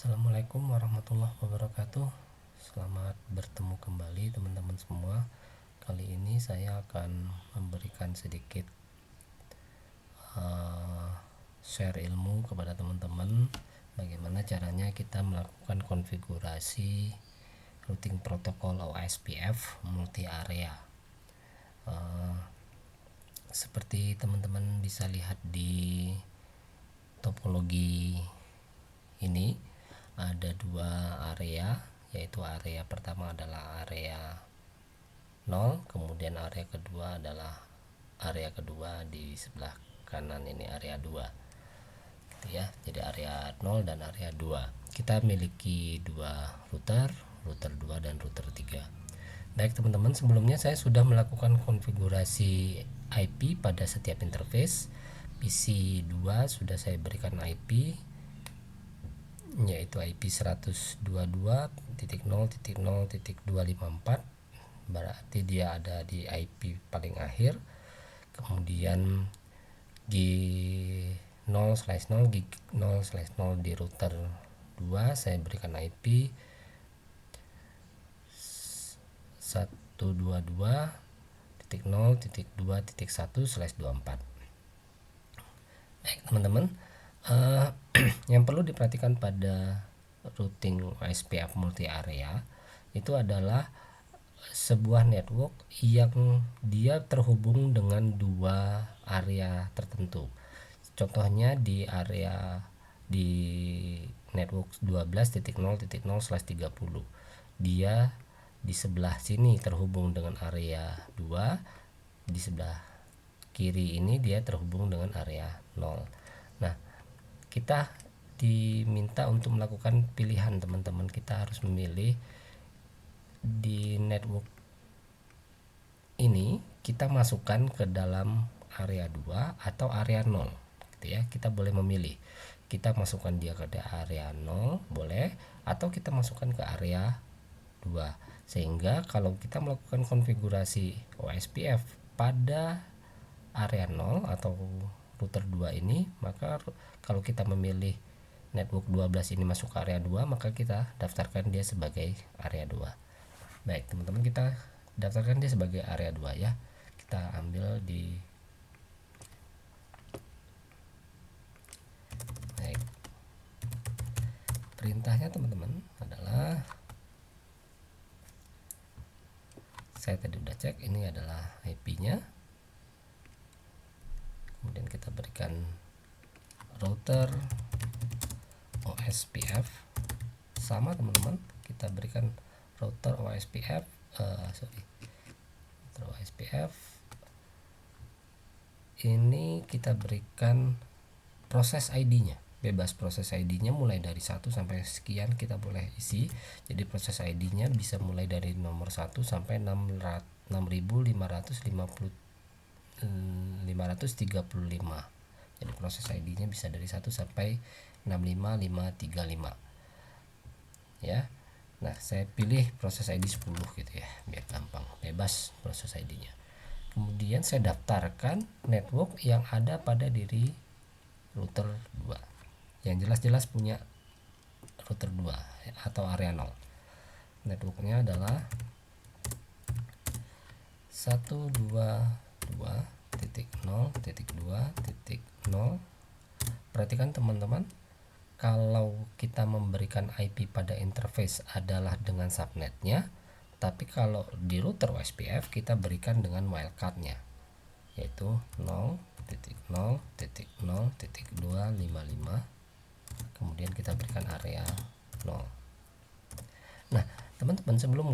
Assalamualaikum warahmatullahi wabarakatuh. Selamat bertemu kembali teman-teman semua. Kali ini saya akan memberikan sedikit share ilmu kepada teman-teman bagaimana caranya kita melakukan konfigurasi routing protokol OSPF multi area. Seperti teman-teman bisa lihat di topologi ini, ada dua area, yaitu area pertama adalah area 0, kemudian area kedua adalah area kedua di sebelah kanan ini area 2 gitu ya. Jadi area 0 dan area 2. Kita miliki dua router 2 dan router 3. Baik teman-teman, sebelumnya saya sudah melakukan konfigurasi IP pada setiap interface. PC 2 sudah saya berikan IP, yaitu IP 122.0.0.254, berarti dia ada di IP paling akhir. Kemudian G0/0 G0/0 di router 2 saya berikan IP 122.0.2.1/24. Baik teman-teman, yang perlu diperhatikan pada routing OSPF multi area itu adalah sebuah network yang dia terhubung dengan dua area tertentu. Contohnya di area di network 12.0.0/30, dia di sebelah sini terhubung dengan area 2, di sebelah kiri ini dia terhubung dengan area 0. Nah, kita diminta untuk melakukan pilihan teman-teman. Kita harus memilih di network ini kita masukkan ke dalam area 2 atau area 0 gitu ya. Kita boleh memilih. Kita masukkan dia ke area 0 boleh, atau kita masukkan ke area 2. Sehingga kalau kita melakukan konfigurasi OSPF pada area 0 atau router 2 ini, maka kalau kita memilih network 12 ini masuk ke area 2, maka kita daftarkan dia sebagai area 2. Baik teman-teman, kita daftarkan dia sebagai area 2 ya. Kita ambil di baik. Perintahnya teman-teman adalah, saya tadi udah cek, ini adalah IP-nya. Kemudian kita berikan router OSPF sama teman-teman, kita berikan router OSPF router OSPF ini kita berikan proses ID-nya, bebas proses ID-nya mulai dari 1 sampai sekian kita boleh isi. Jadi proses ID-nya bisa mulai dari nomor 1 sampai 6535. Jadi proses ID-nya bisa dari 1 sampai 65535 ya. Nah, saya pilih proses ID 10 gitu ya, biar gampang, bebas proses ID-nya. Kemudian saya daftarkan network yang ada pada diri router 2, yang jelas-jelas punya router 2 atau area 0. Networknya adalah 122.0.2.0. Perhatikan teman-teman, kalau kita memberikan IP pada interface adalah dengan subnetnya, tapi kalau di router OSPF kita berikan dengan wildcard-nya, yaitu 0.0.0.255. Kemudian kita berikan area 0. Nah teman-teman, sebelum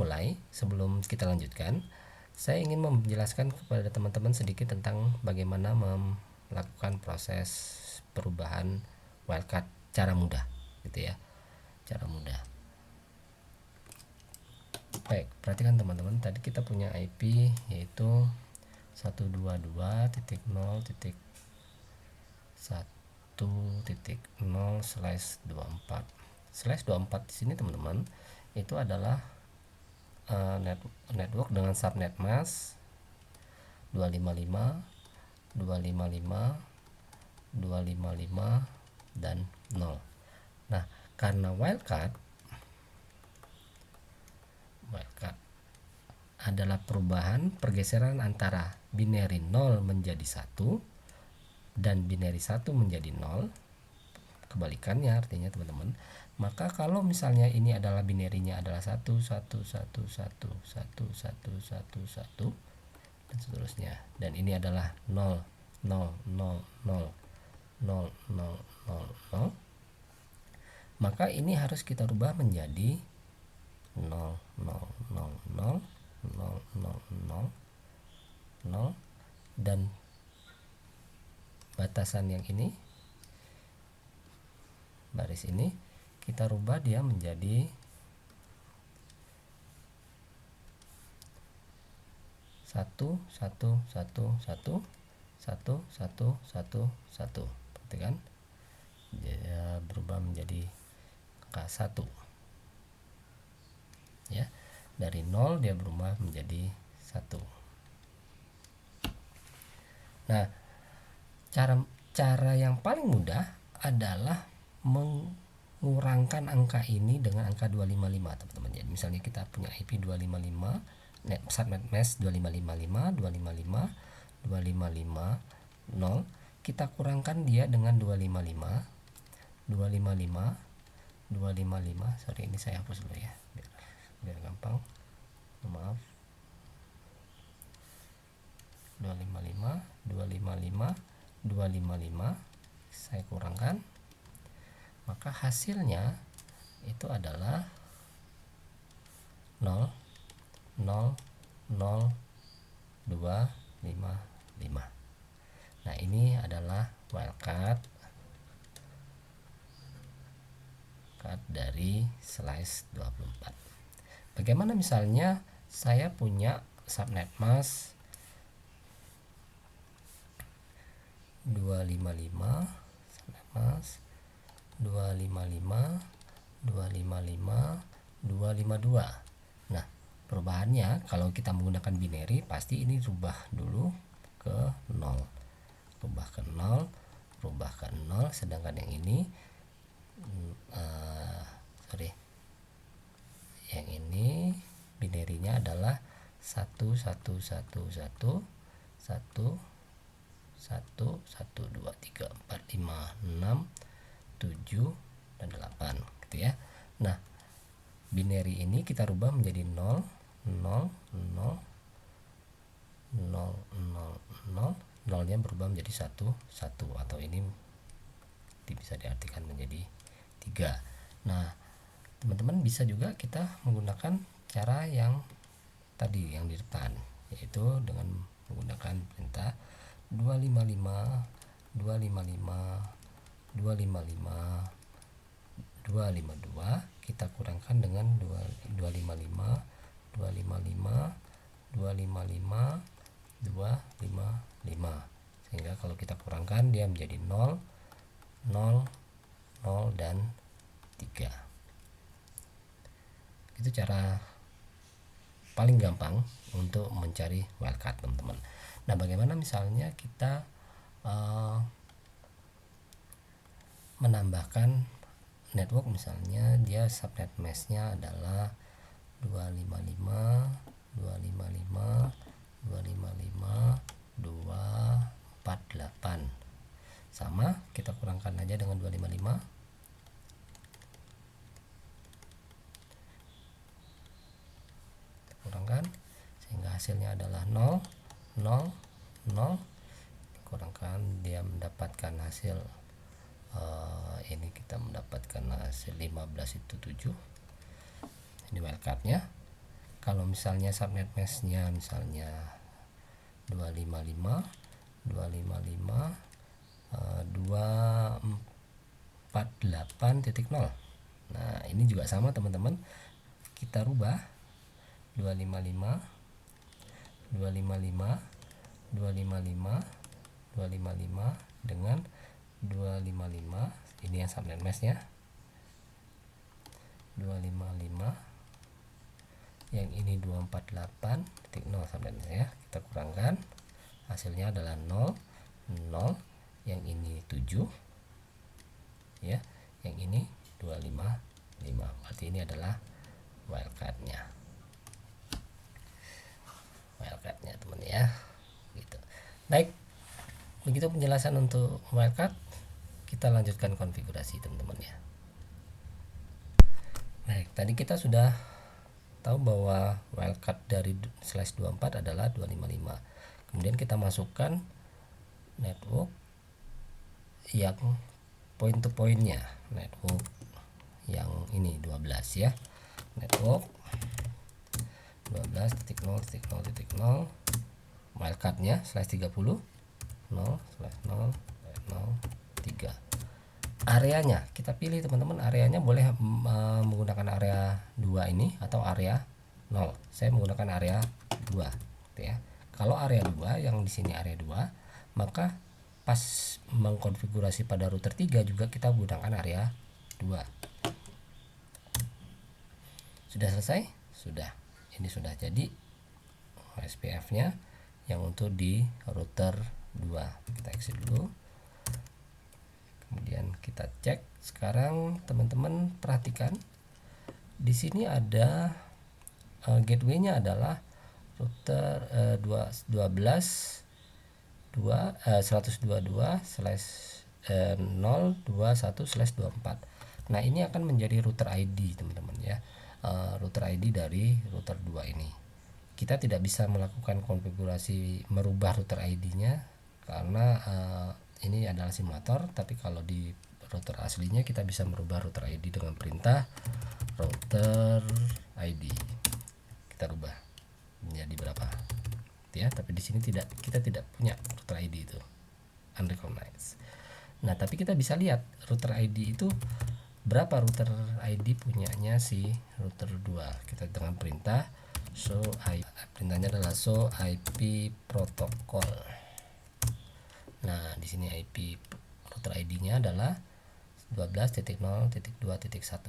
kita lanjutkan, saya ingin menjelaskan kepada teman-teman sedikit tentang bagaimana melakukan proses perubahan wildcard cara mudah gitu ya, cara mudah. Baik, perhatikan teman-teman, tadi kita punya IP yaitu 122.1.0/24. di sini teman-teman, itu adalah network dengan subnet mask 255, 255, 255 dan 0. Nah, Karena wildcard adalah perubahan pergeseran antara binary 0 menjadi 1 dan binary 1 menjadi 0, kebalikannya artinya teman-teman. Maka kalau misalnya ini adalah binary-nya adalah 1 1 1 1 1 1 1 1 dan seterusnya, dan ini adalah 0 0 0 0 0 0 0 0, maka ini harus kita rubah menjadi 0 0 0 0 0 0 0 dan batasan yang ini, baris ini kita rubah dia menjadi 1 1 1 1 1 1 1 1, perhatikan dia berubah menjadi angka 1 ya. Dari 0 dia berubah menjadi 1. Nah, cara yang paling mudah adalah mengurangkan angka ini dengan angka 255 teman-teman. Jadi misalnya kita punya IP 255, subnet mesh 2555 255 255 0, kita kurangkan dia dengan 255 255 255. Sorry, ini saya hapus dulu ya biar gampang, maaf. 255 255 255 saya kurangkan, maka hasilnya itu adalah 0 0 0 255. Nah, ini adalah wildcard dari slice 24. Bagaimana misalnya saya punya subnet mask 255, subnet mask 255 255 252. Nah, perubahannya kalau kita menggunakan binary pasti ini rubah dulu ke 0, rubah ke 0, rubah ke 0, sedangkan yang ini yang ini binary-nya adalah 1 1 1 1 1 1 1 1 2 3 4 5 6 7 dan 8 gitu ya. Nah, binary ini kita rubah menjadi 0 0 0 0 0 0, nya berubah menjadi 1 1, atau ini bisa diartikan menjadi 3. Nah, teman-teman bisa juga kita menggunakan cara yang tadi yang di depan, yaitu dengan menggunakan perintah 255 255 255 252, kita kurangkan dengan 255 255 255 255, sehingga kalau kita kurangkan dia menjadi 0 0 0 dan 3. Itu cara paling gampang untuk mencari wildcard teman-teman. Nah, bagaimana misalnya kita menambahkan network, misalnya dia subnet mesh-nya adalah 255 255 255 248, sama kita kurangkan aja dengan 255, kurangkan sehingga hasilnya adalah 0 0 0, kurangkan dia mendapatkan hasil ini kita mendapatkan hasil 15 itu 7. Ini wildcardnya. Kalau misalnya subnet mesh-nya misalnya 255 255 248.0. Nah, ini juga sama teman-teman, kita rubah 255 255 255 255 dengan 255, ini yang subnet mesh-nya 255, yang ini 248.0 subnet mesh-nya, kita kurangkan hasilnya adalah 0 0, yang ini 7 ya, yang ini 255. berarti ini adalah wildcardnya teman ya, gitu. Baik, begitu penjelasan untuk wildcard. Kita lanjutkan konfigurasi teman-teman ya. Baik, tadi kita sudah tahu bahwa wildcard dari /24 adalah 255. Kemudian kita masukkan network yang point to pointnya, network yang ini 12 ya, network 12.0.0.0 wildcardnya /30 0/0/0/3. Areanya kita pilih teman-teman, areanya boleh menggunakan area 2 ini atau area 0. Saya menggunakan area 2 gitu ya. Kalau area 2 yang di sini area 2, maka pas mengkonfigurasi pada router 3 juga kita gunakan area 2. Sudah selesai? Sudah. Ini sudah jadi SPF-nya yang untuk di router 2. Kita exit dulu. Kemudian kita cek. Sekarang teman-teman perhatikan di sini ada gateway-nya adalah router 122/021/24. Nah, ini akan menjadi router ID teman-teman ya. Router ID dari router 2 ini. Kita tidak bisa melakukan konfigurasi merubah router ID-nya karena ini adalah simulator, tapi kalau di router aslinya kita bisa merubah router ID dengan perintah router ID. Kita rubah menjadi berapa ya, tapi di sini kita tidak punya router ID itu, unrecognized. Nah, tapi kita bisa lihat router ID itu berapa router ID punyanya si router 2. Kita dengan perintah show IP, perintahnya adalah show IP protocol. Nah, di sini IP router ID-nya adalah 12.0.2.1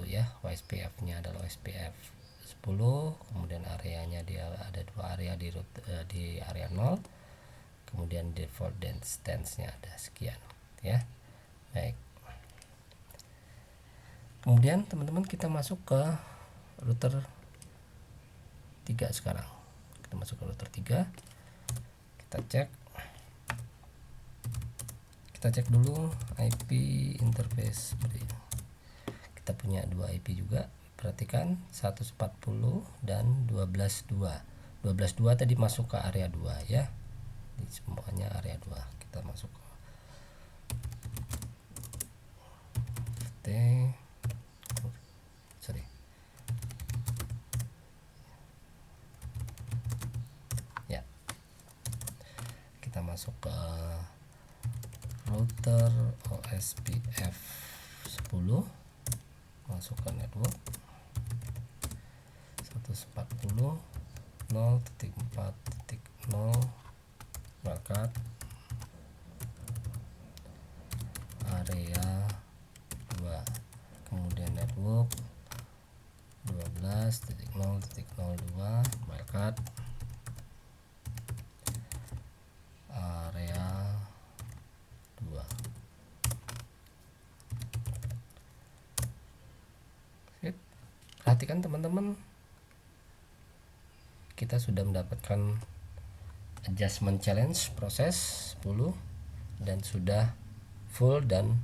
ya. OSPF-nya adalah OSPF 10, kemudian areanya dia ada 2 area di area 0. Kemudian default distance-nya ada sekian ya. Baik. Kemudian teman-teman kita masuk ke router 3 sekarang. Kita masuk ke router 3. Kita cek dulu IP interface. Kita punya 2 IP juga. Perhatikan 140 dan 12.2. 12.2 tadi masuk ke area 2 ya. Ini semuanya area 2. Kita masuk ke ya. Kita masuk ke router OSPF 10, masuk ke network 140 0.4.0 wildcard area 2, kemudian network 12.0.02 wildcard area 2. Perhatikan teman-teman, kita sudah mendapatkan adjustment challenge proses 10 dan sudah full dan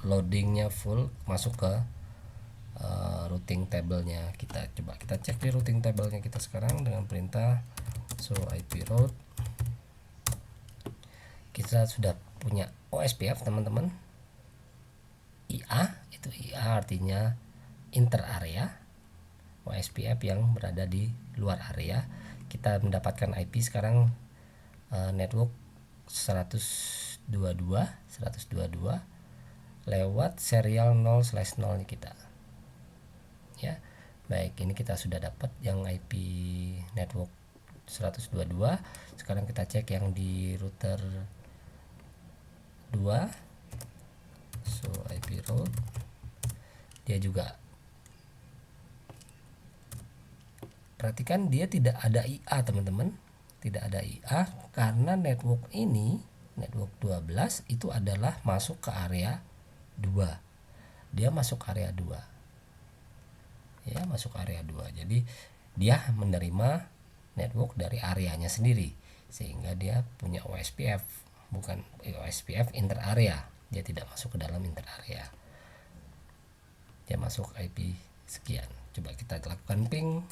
loadingnya full masuk ke routing table-nya kita. Coba kita cek di routing table-nya kita sekarang dengan perintah show IP route. Kita sudah punya OSPF teman-teman. IA itu IA artinya inter area. OSPF yang berada di luar area. Kita mendapatkan IP sekarang network 122 lewat serial 0/0 kita ya. Baik, ini kita sudah dapat yang IP network 122. Sekarang kita cek yang di router 2 so IP route, dia juga perhatikan dia tidak ada IA teman-teman, tidak ada IA karena network ini, network 12 itu adalah masuk ke area 2. Dia masuk area 2. ya, masuk area 2. Jadi dia menerima network dari areanya sendiri, sehingga dia punya OSPF, bukan OSPF inter area. Dia tidak masuk ke dalam inter area, dia masuk IP sekian. Coba kita lakukan ping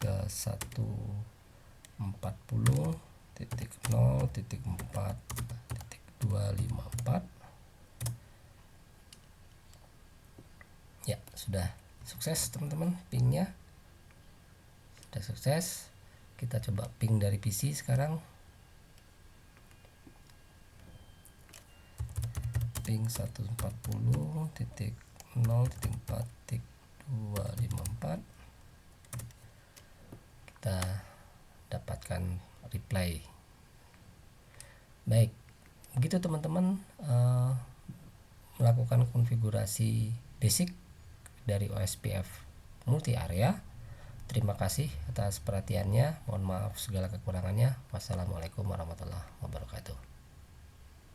ke 140.0.4.254. Ya, sudah sukses teman-teman, pingnya sudah sukses. Kita coba ping dari PC sekarang. Ping 140.0.4.254. Kita dapatkan reply. Baik, begitu teman-teman melakukan konfigurasi basic dari OSPF multi area. Terima kasih atas perhatiannya. Mohon maaf segala kekurangannya. Wassalamualaikum warahmatullahi wabarakatuh.